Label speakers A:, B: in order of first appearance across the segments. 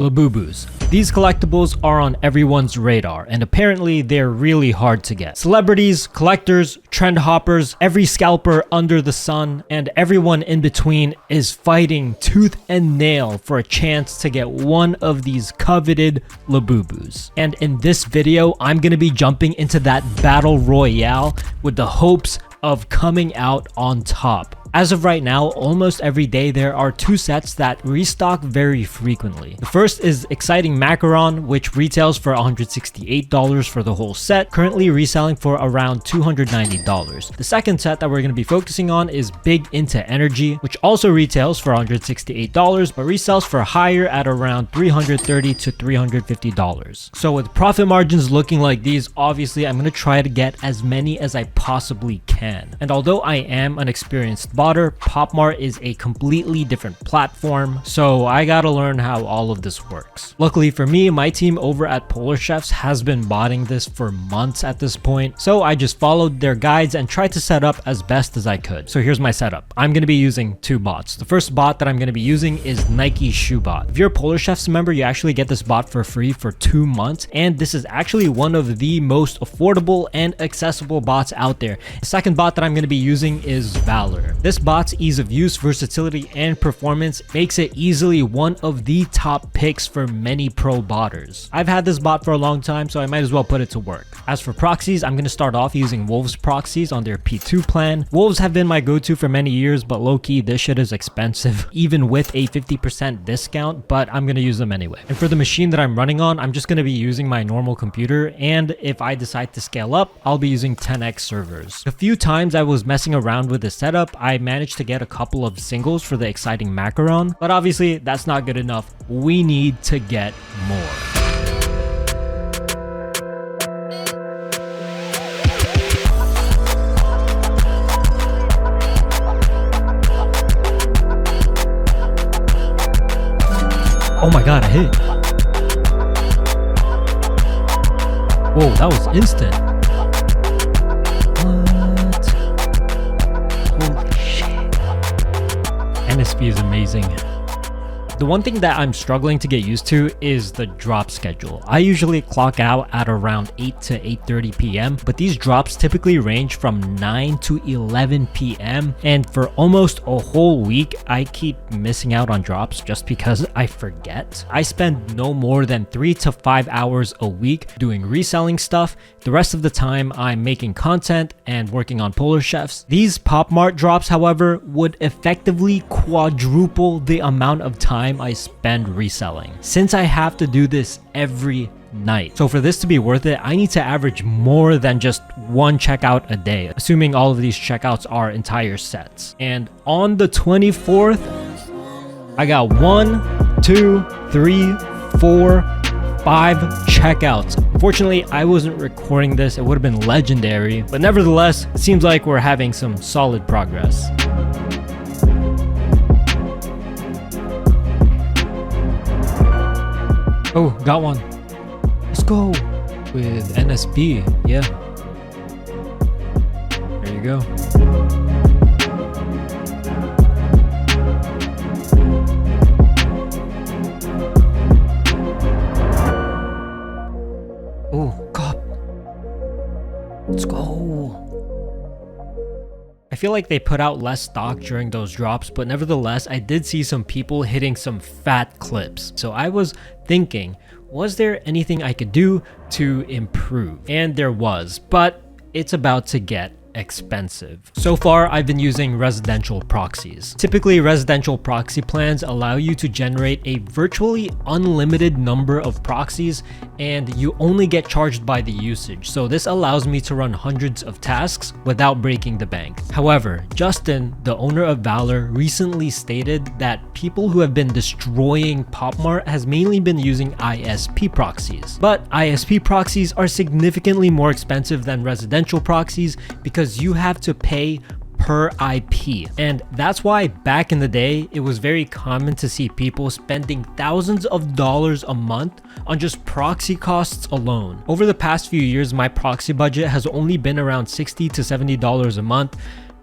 A: Labubus. These collectibles are on everyone's radar, and apparently they're really hard to get. Celebrities, collectors, trend hoppers, every scalper under the sun, and everyone in between is fighting tooth and nail for a chance to get one of these coveted Labubus. And in this video, I'm going to be jumping into that battle royale with the hopes of coming out on top. As of right now, almost every day there are two sets that restock very frequently. The first is Exciting Macaron, which retails for $168 for the whole set, currently reselling for around $290. The second set that we're going to be focusing on is Big Into Energy, which also retails for $168 but resells for higher at around $330 to $350. So with profit margins looking like these, obviously I'm going to try to get as many as I possibly can. And although I am an experienced botter, Popmart is a completely different platform, so I gotta learn how all of this works. Luckily for me, my team over at Polar Chefs has been botting this for months at this point, so I just followed their guides and tried to set up as best as I could. So here's my setup. I'm gonna be using two bots. The first bot that I'm gonna be using is Nike Shoe Bot. If you're a Polar Chefs member, you actually get this bot for free for 2 months, and this is actually one of the most affordable and accessible bots out there. The second bot that I'm gonna be using is Valor. This bot's ease of use, versatility, and performance makes it easily one of the top picks for many pro botters. I've had this bot for a long time, so I might as well put it to work. As for proxies, I'm going to start off using Wolves proxies on their P2 plan. Wolves have been my go-to for many years, but low-key, this shit is expensive, even with a 50% discount, but I'm going to use them anyway. And for the machine that I'm running on, I'm just going to be using my normal computer, and if I decide to scale up, I'll be using 10x servers. A few times I was messing around with the setup, I managed to get a couple of singles for the Exciting Macaron, but obviously that's not good enough. We need to get more. Oh my god, I hit. Whoa, that was instant. NSP is amazing. The one thing that I'm struggling to get used to is the drop schedule. I usually clock out at around 8 to 8:30 p.m., but these drops typically range from 9 to 11 p.m. and for almost a whole week, I keep missing out on drops just because I forget. I spend no more than 3 to 5 hours a week doing reselling stuff. The rest of the time, I'm making content and working on Polar Chefs. These Popmart drops, however, would effectively quadruple the amount of time I spend reselling, since I have to do this every night. So for this to be worth it, I need to average more than just one checkout a day, assuming all of these checkouts are entire sets. And on the 24th, I got 1, 2, 3, 4, 5 checkouts. Unfortunately, I wasn't recording this. It would have been legendary, but nevertheless, it seems like we're having some solid progress. Oh, got one. Let's go with NSP. Yeah. There you go. Oh, God. Let's go. I feel like they put out less stock during those drops, but nevertheless, I did see some people hitting some fat clips. So I was thinking, was there anything I could do to improve? And there was, but it's about to get expensive. So far, I've been using residential proxies. Typically, residential proxy plans allow you to generate a virtually unlimited number of proxies, and you only get charged by the usage. So this allows me to run hundreds of tasks without breaking the bank. However, Justin, the owner of Valor, recently stated that people who have been destroying Popmart has mainly been using ISP proxies. But ISP proxies are significantly more expensive than residential proxies because you have to pay per IP. And that's why back in the day, it was very common to see people spending thousands of dollars a month on just proxy costs alone. Over the past few years, my proxy budget has only been around $60 to $70 a month.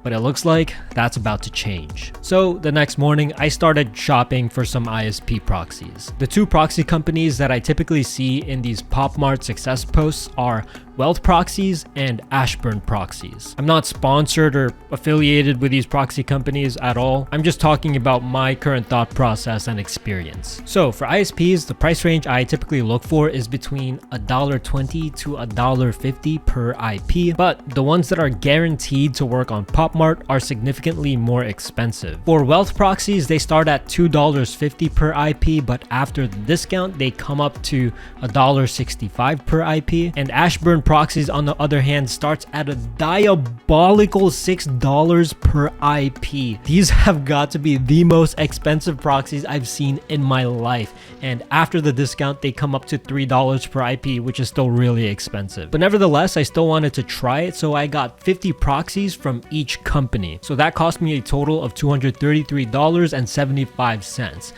A: But it looks like that's about to change. So the next morning, I started shopping for some ISP proxies. The two proxy companies that I typically see in these Popmart success posts are Wealth Proxies and Ashburn Proxies. I'm not sponsored or affiliated with these proxy companies at all. I'm just talking about my current thought process and experience. So for ISPs, the price range I typically look for is between $1.20 to $1.50 per IP, but the ones that are guaranteed to work on Popmart are significantly more expensive. For Wealth Proxies, they start at $2.50 per IP, but after the discount, they come up to $1.65 per IP. And Ashburn Proxies, on the other hand, starts at a diabolical $6 per IP. These have got to be the most expensive proxies I've seen in my life. And after the discount, they come up to $3 per IP, which is still really expensive. But nevertheless, I still wanted to try it, so I got 50 proxies from each company. So that cost me a total of $233.75.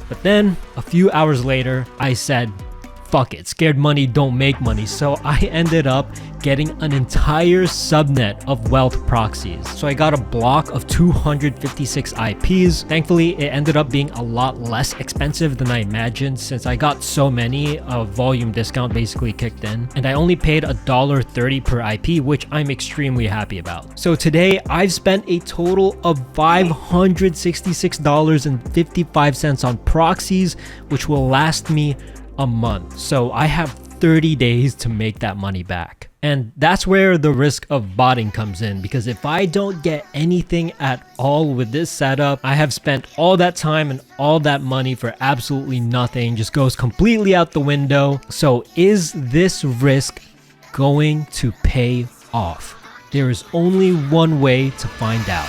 A: But then a few hours later, I said, fuck it, scared money don't make money. So I ended up getting an entire subnet of Wealth Proxies. So I got a block of 256 IPs. Thankfully, it ended up being a lot less expensive than I imagined since I got so many, a volume discount basically kicked in. And I only paid $1.30 per IP, which I'm extremely happy about. So today, I've spent a total of $566.55 on proxies, which will last me a month. So I have 30 days to make that money back. And that's where the risk of botting comes in, because if I don't get anything at all with this setup, I have spent all that time and all that money for absolutely nothing, just goes completely out the window. So is this risk going to pay off? There is only one way to find out.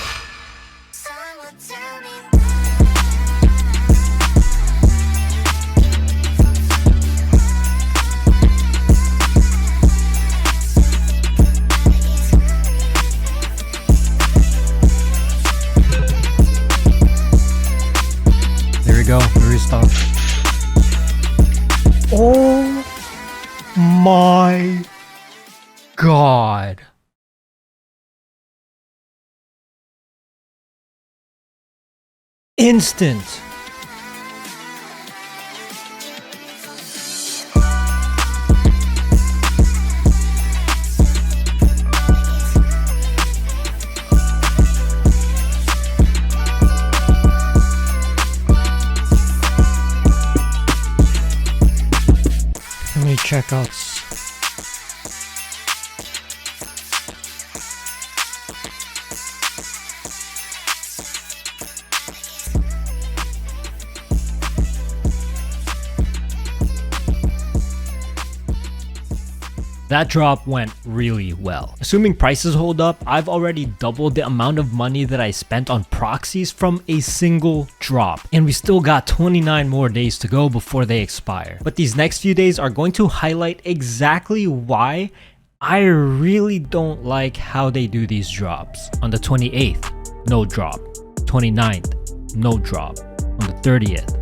A: Go, restart. Oh my god. Instant. Checkouts. That drop went really well. Assuming prices hold up, I've already doubled the amount of money that I spent on proxies from a single drop. And we still got 29 more days to go before they expire. But these next few days are going to highlight exactly why I really don't like how they do these drops. On the 28th, no drop. 29th, no drop. On the 30th,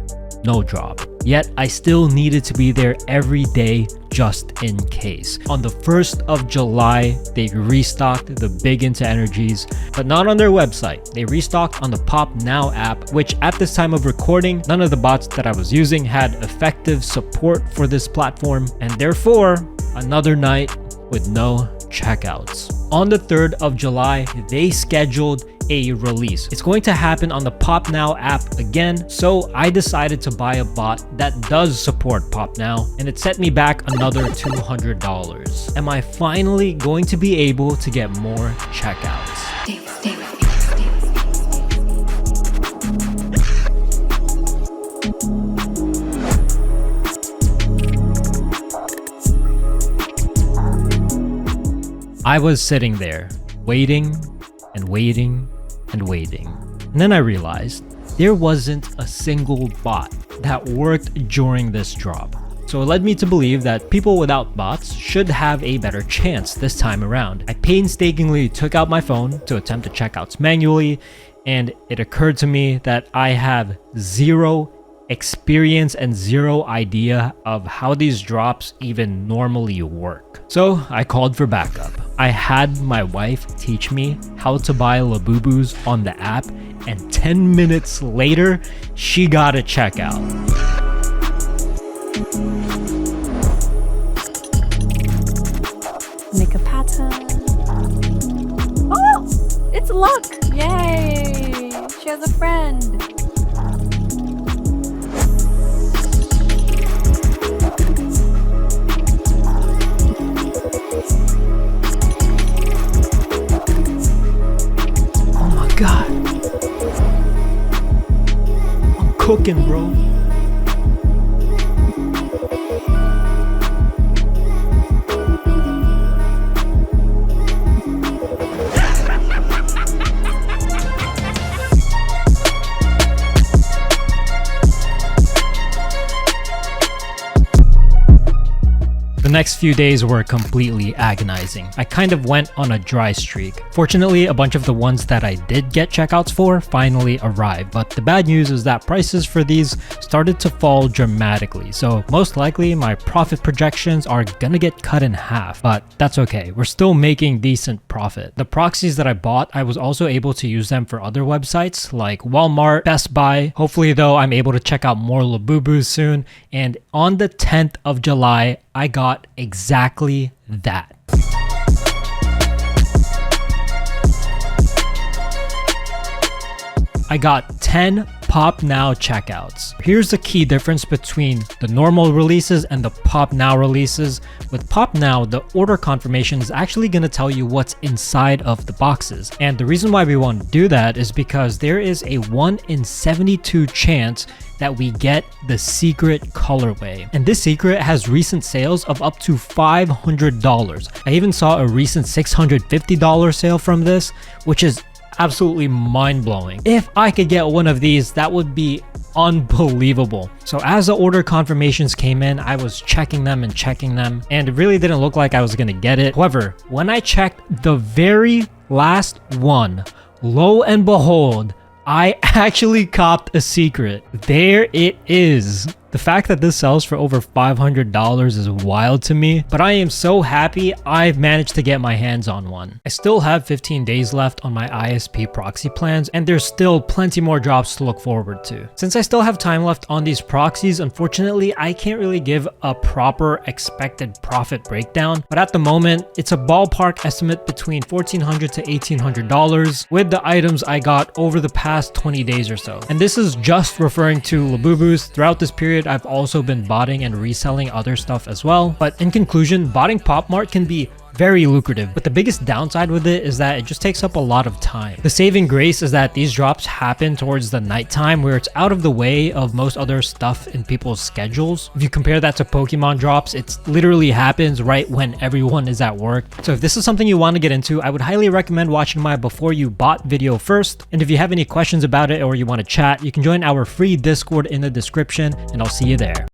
A: no drop. Yet I still needed to be there every day just in case. On the 1st of July, they restocked the big into energies, but not on their website. They restocked on the Pop Now app, which at this time of recording, none of the bots that I was using had effective support for this platform, and therefore, another night with no checkouts. On the 3rd of July, they scheduled a release. It's going to happen on the Pop Now app again, so I decided to buy a bot that does support Pop Now, and it set me back another $200. Am I finally going to be able to get more checkouts?
B: Stay with me.
A: I was sitting there, waiting and waiting and waiting. And then I realized there wasn't a single bot that worked during this drop. So it led me to believe that people without bots should have a better chance this time around. I painstakingly took out my phone to attempt the checkouts manually, and it occurred to me that I have zero experience and zero idea of how these drops even normally work. So I called for backup. I had my wife teach me how to buy Labubus on the app, and 10 minutes later, she got a checkout.
B: Make a pattern. Oh, it's luck! Yay! She has a friend.
A: Oh my god. I'm cooking, bro. The next few days were completely agonizing. I kind of went on a dry streak. Fortunately, a bunch of the ones that I did get checkouts for finally arrived, but the bad news is that prices for these started to fall dramatically, so most likely my profit projections are gonna get cut in half, but that's okay. We're still making decent profit. The proxies that I bought, I was also able to use them for other websites like Walmart, Best Buy. Hopefully though, I'm able to check out more Labubus soon, and on the 10th of July, I got exactly that. I got 10 Pop Now checkouts. Here's the key difference between the normal releases and the Pop Now releases. With Pop Now, the order confirmation is actually going to tell you what's inside of the boxes. And the reason why we want to do that is because there is a 1 in 72 chance that we get the secret colorway. And this secret has recent sales of up to $500. I even saw a recent $650 sale from this, which is absolutely mind-blowing. If I could get one of these, that would be unbelievable. So as the order confirmations came in, I was checking them, and it really didn't look like I was gonna get it. However, when I checked the very last one, lo and behold, I actually copped a secret. There it is. The fact that this sells for over $500 is wild to me, but I am so happy I've managed to get my hands on one. I still have 15 days left on my ISP proxy plans, and there's still plenty more drops to look forward to. Since I still have time left on these proxies, unfortunately, I can't really give a proper expected profit breakdown, but at the moment, it's a ballpark estimate between $1,400 to $1,800 with the items I got over the past 20 days or so. And this is just referring to Labubus. Throughout this period, I've also been botting and reselling other stuff as well. But in conclusion, botting Popmart can be very lucrative, but the biggest downside with it is that it just takes up a lot of time. The saving grace is that these drops happen towards the nighttime where it's out of the way of most other stuff in people's schedules. If you compare that to Pokemon drops, it literally happens right when everyone is at work. So if this is something you want to get into, I would highly recommend watching my before you bought video first. And if you have any questions about it or you want to chat, you can join our free Discord in the description, and I'll see you there.